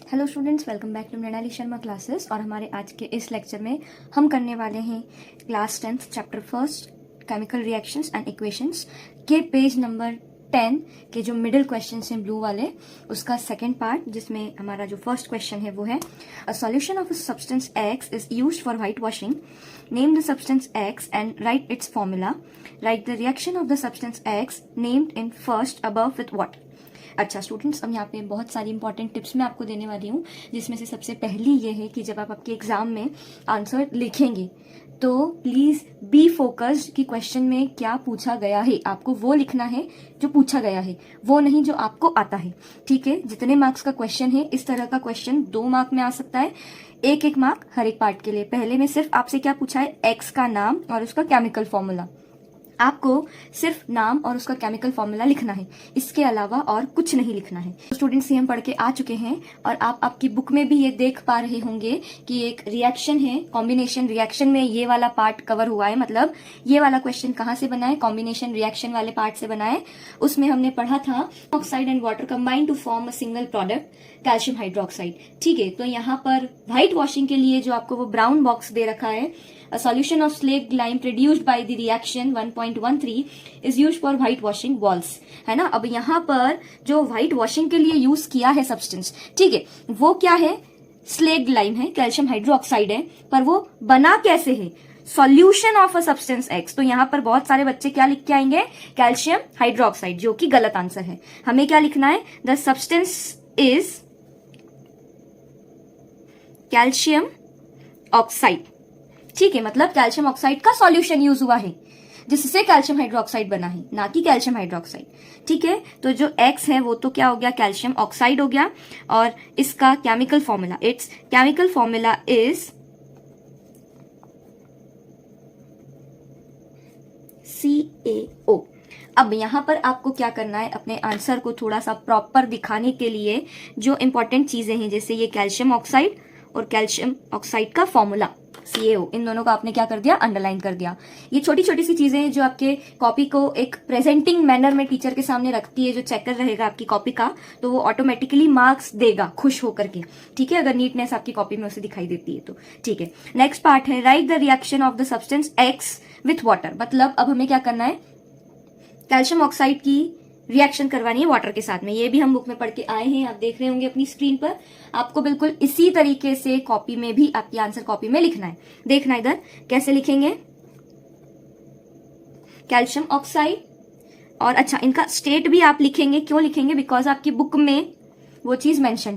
Hello students, welcome back to Mrinali Sharma classes. और हमारे आज के इस लेक्चर में हम करने वाले हैं class 10th chapter first chemical reactions and equations के पेज नंबर 10 के जो मिडिल क्वेश्चंस हैं ब्लू वाले, उसका सेकंड पार्ट, जिसमें हमारा जो फर्स्ट क्वेश्चन है वो है a solution of a substance x is used for white washing. Name the substance x and right it's formula. Right the reaction of the substance x named in first above with what. अच्छा students, अब यहाँ पे बहुत सारी important tips मैं आपको देने वाली हूँ, जिसमें से सबसे पहली ये है कि जब आप आपके एग्जाम में आंसर लिखेंगे तो प्लीज बी फोकस्ड कि क्वेश्चन में क्या पूछा गया है। आपको वो लिखना है जो पूछा गया है, वो नहीं जो आपको आता है। ठीक है, जितने मार्क्स का क्वेश्चन है, इस तरह का क्वेश्चन 2 मार्क में आ सकता है, एक मार्क हर एक पार्ट के लिए। पहले में सिर्फ आपसे क्या पूछा है, एक्स का नाम और उसका केमिकल फॉर्मूला। आपको सिर्फ नाम और उसका केमिकल फॉर्मूला लिखना है, इसके अलावा और कुछ नहीं लिखना है। तो स्टूडेंट्स, ये हम पढ़ के आ चुके हैं और आप आपकी बुक में भी ये देख पा रहे होंगे कि एक रिएक्शन है, कॉम्बिनेशन रिएक्शन में ये वाला पार्ट कवर हुआ है। मतलब ये वाला क्वेश्चन कहाँ से बना है, कॉम्बिनेशन रिएक्शन वाले पार्ट से बना है। उसमें हमने पढ़ा था oxide and water combine to form a single product calcium hydroxide. ठीक है, तो यहाँ पर व्हाइट वॉशिंग के लिए जो आपको वो ब्राउन बॉक्स दे रखा है, a solution of slaked lime produced by the reaction 1.13 is used for white washing walls, है ना। अब यहाँ पर जो व्हाइट वॉशिंग के लिए यूज किया है सब्सटेंस, ठीक है, वो क्या है, स्लेक्ड लाइम है, कैल्शियम हाइड्रोक्साइड है, पर वो बना कैसे है, solution of a substance x. तो यहाँ पर बहुत सारे बच्चे क्या लिख के आएंगे, कैल्शियम हाइड्रोक्साइड, जो कि गलत आंसर है। हमें क्या लिखना है, the substance is calcium oxide. ठीक है, मतलब कैल्शियम ऑक्साइड का सॉल्यूशन यूज हुआ है जिससे कैल्शियम हाइड्रोक्साइड बना है, ना कि कैल्शियम हाइड्रोक्साइड। ठीक है, तो जो एक्स है वो तो क्या हो गया, कैल्शियम ऑक्साइड हो गया। और इसका chemical formula, it's chemical formula is CaO। अब यहां पर आपको क्या करना है, अपने आंसर को थोड़ा सा प्रॉपर दिखाने के लिए जो इंपॉर्टेंट चीजें हैं, जैसे ये कैल्शियम ऑक्साइड और कैल्शियम ऑक्साइड का फॉर्मूला CaO, इन दोनों को आपने क्या कर दिया, अंडरलाइन कर दिया। ये छोटी छोटी सी चीजें हैं जो आपके कॉपी को एक प्रेजेंटिंग मैनर में टीचर के सामने रखती है। जो चेकर रहेगा आपकी कॉपी का, तो वो ऑटोमेटिकली मार्क्स देगा खुश होकर के। ठीक है, अगर नीटनेस आपकी कॉपी में उसे दिखाई देती है तो। ठीक है, नेक्स्ट पार्ट है right the reaction of the substance x with water. मतलब अब हमें क्या करना है, कैल्शियम ऑक्साइड की रिएक्शन करवानी है वाटर के साथ में। ये भी हम बुक में पढ़ के आए हैं, आप देख रहे होंगे अपनी स्क्रीन पर। आपको बिल्कुल इसी तरीके से कॉपी में भी, आपकी आंसर कॉपी में लिखना है। देखना इधर कैसे लिखेंगे, कैल्शियम ऑक्साइड। और अच्छा, इनका स्टेट भी आप लिखेंगे। क्यों लिखेंगे, बिकॉज आपकी बुक में वो चीज मेंशन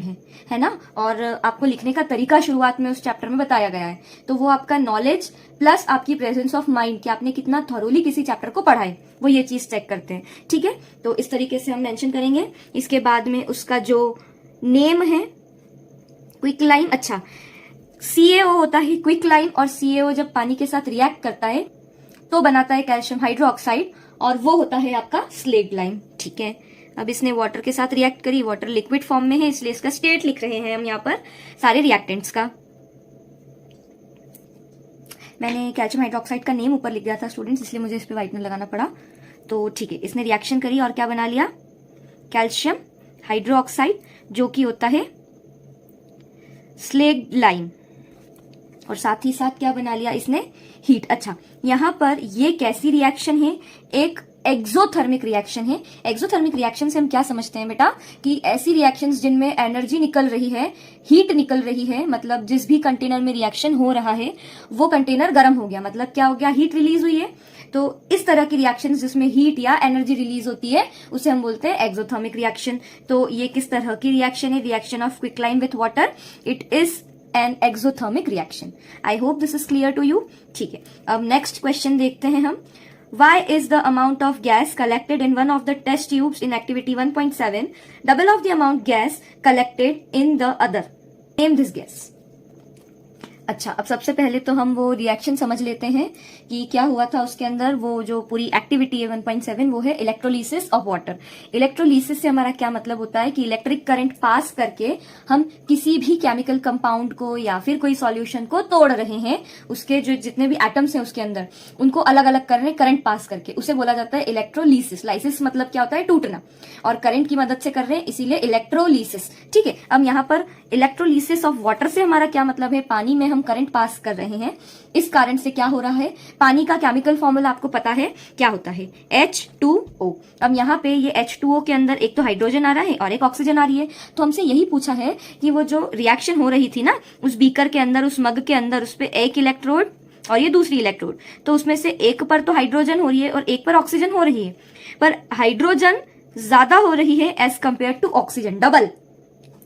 है ना। और आपको लिखने का तरीका शुरुआत में उस चैप्टर में बताया गया है, तो वो आपका नॉलेज प्लस आपकी प्रेजेंस ऑफ माइंड कि आपने कितना थॉरोली किसी चैप्टर को पढ़ा है, वो ये चीज चेक करते हैं। ठीक है, तो इस तरीके से हम मेंशन करेंगे। इसके बाद में उसका जो नेम है क्विक लाइम। अच्छा, CaO होता है क्विक लाइम, और CaO जब पानी के साथ रिएक्ट करता है तो बनाता है कैल्शियम हाइड्रोक्साइड, और वो होता है आपका स्लेक्ड लाइम। ठीक है, अब इसने वाटर के साथ रिएक्ट करी, वाटर लिक्विड फॉर्म में है, इसलिए इसका स्टेट लिख रहे हैं हम यहाँ पर सारे रिएक्टेंट्स का। मैंने कैल्शियम हाइड्रोक्साइड का नेम ऊपर लिख दिया था स्टूडेंट्स, इसलिए मुझे इस पे व्हाइटनर लगाना पड़ा। तो ठीक है, इसने रिएक्शन करी और क्या बना लिया, कैल्शियम हाइड्रोक्साइड, जो कि होता है स्लेक्ड लाइम। और साथ ही साथ क्या बना लिया इसने, हीट। अच्छा, यहाँ पर ये कैसी रिएक्शन है, एक एक्सोथर्मिक रिएक्शन है। एक्सोथर्मिक रिएक्शन से हम क्या समझते हैं बेटा, कि ऐसी रिएक्शंस जिनमें एनर्जी निकल रही है, हीट निकल रही है। मतलब जिस भी कंटेनर में रिएक्शन हो रहा है वो कंटेनर गर्म हो गया, मतलब क्या हो गया, हीट रिलीज हुई है। तो इस तरह की रिएक्शंस जिसमें हीट या एनर्जी रिलीज होती है, उसे हम बोलते हैं एक्सोथर्मिक रिएक्शन। तो ये किस तरह की रिएक्शन है, reaction of quick lime with water, it is an exothermic reaction. I hope this is clear to you. ठीक है, अब नेक्स्ट क्वेश्चन देखते हैं हम। Why is the amount of gas collected in one of the test tubes in activity 1.7 double of the amount gas collected in the other? Name this gas. अच्छा, अब सबसे पहले तो हम वो रिएक्शन समझ लेते हैं कि क्या हुआ था उसके अंदर। वो जो पूरी एक्टिविटी है 1.7 वो है इलेक्ट्रोलिसिस ऑफ वाटर। इलेक्ट्रोलिसिस से हमारा क्या मतलब होता है कि इलेक्ट्रिक करंट पास करके हम किसी भी केमिकल कंपाउंड को या फिर कोई सॉल्यूशन को तोड़ रहे हैं, उसके जो जितने भी एटम्स हैं उसके अंदर उनको अलग अलग कर रहे हैं करंट पास करके, उसे बोला जाता है इलेक्ट्रोलिसिस। लाइसिस मतलब क्या होता है, टूटना, और करंट की मदद से कर रहे हैं इसीलिए इलेक्ट्रोलिसिस। ठीक है, अब यहाँ पर इलेक्ट्रोलिसिस ऑफ वाटर से हमारा क्या मतलब है, पानी में हम करंट पास कर रहे हैं। इस कारण से क्या हो रहा है, पानी का केमिकल फॉर्मूला आपको पता है क्या होता है, H2O। अब यहाँ पे ये H2O के अंदर एक तो हाइड्रोजन आ रहा है और एक ऑक्सीजन आ रही है। तो हमसे यही पूछा है कि वो जो रिएक्शन हो रही थी ना उस बीकर के अंदर, उस मग के अंदर, उस पे एक इलेक्ट्रोड और ये दूसरी इलेक्ट्रोड, तो उसमें से एक पर तो हाइड्रोजन हो रही है और एक पर ऑक्सीजन हो रही है, पर हाइड्रोजन ज्यादा हो रही है as compare to oxygen, double.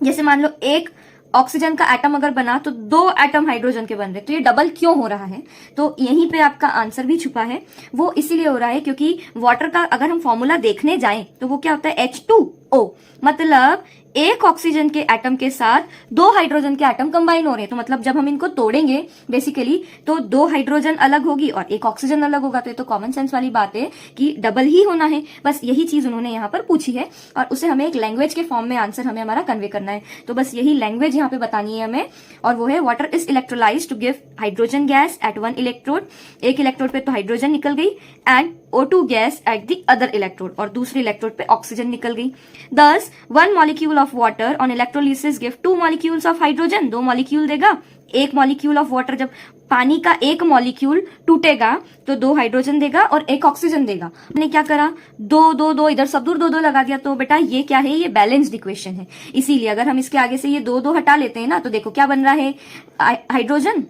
जैसे मान लो एक ऑक्सीजन का एटम अगर बना तो 2 एटम हाइड्रोजन के बन रहे, तो ये डबल क्यों हो रहा है, तो यहीं पे आपका आंसर भी छुपा है। वो इसीलिए हो रहा है क्योंकि वाटर का अगर हम फॉर्मूला देखने जाएं तो वो क्या होता है, H2O, मतलब एक ऑक्सीजन के एटम के साथ 2 हाइड्रोजन के एटम कंबाइन हो रहे हैं। तो मतलब जब हम इनको तोड़ेंगे बेसिकली तो 2 हाइड्रोजन अलग होगी और एक ऑक्सीजन अलग होगा। तो ये तो कॉमन सेंस वाली बात है कि डबल ही होना है, बस यही चीज उन्होंने यहाँ पर पूछी है और उसे हमें एक लैंग्वेज के फॉर्म में आंसर हमें हमारा कन्वे करना है। तो बस यही लैंग्वेज यहाँ पे बतानी है हमें, और वो है water is electrolysed to give hydrogen gas at 1 electrode. एक इलेक्ट्रोड पे तो हाइड्रोजन निकल गई, and O2 gas at the other electrode, और दूसरे इलेक्ट्रोड पे ऑक्सीजन निकल गई। Thus, 1 molecule of water on electrolysis give 2 molecules of hydrogen। 2 molecule देगा। एक मॉलिक्यूल ऑफ वाटर, जब पानी का एक मॉलिक्यूल टूटेगा तो 2 हाइड्रोजन देगा और एक ऑक्सीजन देगा। हमने क्या करा, 2 इधर सब दूर 2 लगा दिया। तो बेटा ये क्या है, ये बैलेंस्ड इक्वेशन है। इसीलिए अगर हम इसके आगे से ये 2 हटा लेते हैं ना तो देखो क्या बन रहा है, hydrogen,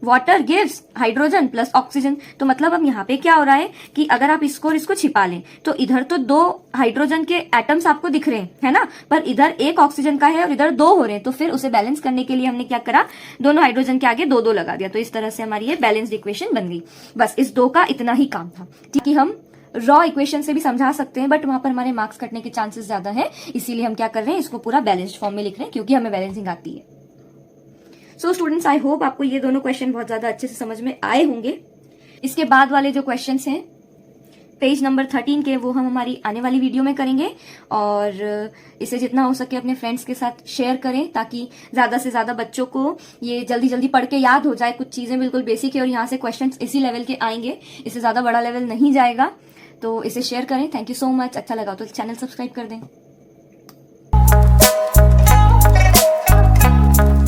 water gives hydrogen plus oxygen. तो मतलब अब यहाँ पे क्या हो रहा है कि अगर आप इसको और इसको छिपा लें तो इधर तो 2 हाइड्रोजन के एटम्स आपको दिख रहे हैं, है ना, पर इधर एक ऑक्सीजन का है और इधर 2 हो रहे हैं। तो फिर उसे बैलेंस करने के लिए हमने क्या करा, दोनों हाइड्रोजन के आगे 2 लगा दिया। तो इस तरह से हमारी ये बैलेंस्ड इक्वेशन बन गई। बस इस 2 का इतना ही काम था कि हम रॉ इक्वेशन से भी समझा सकते हैं, बट वहां पर हमारे मार्क्स कटने के चांसेस ज्यादा है, इसीलिए हम क्या कर रहे हैं, इसको पूरा बैलेंस्ड फॉर्म में लिख रहे हैं क्योंकि हमें बैलेंसिंग आती है। सो स्टूडेंट्स, आई होप आपको ये दोनों क्वेश्चन बहुत ज्यादा अच्छे से समझ में आए होंगे। इसके बाद वाले जो क्वेश्चंस हैं पेज नंबर 13 के, वो हम हमारी आने वाली वीडियो में करेंगे, और इसे जितना हो सके अपने फ्रेंड्स के साथ शेयर करें ताकि ज्यादा से ज्यादा बच्चों को ये जल्दी जल्दी पढ़ के याद हो जाए। कुछ चीजें बिल्कुल बेसिक है और यहाँ से क्वेश्चंस इसी लेवल के आएंगे, इससे ज्यादा बड़ा लेवल नहीं जाएगा। तो इसे शेयर करें। Thank you so much. अच्छा लगा तो चैनल सब्सक्राइब कर दें।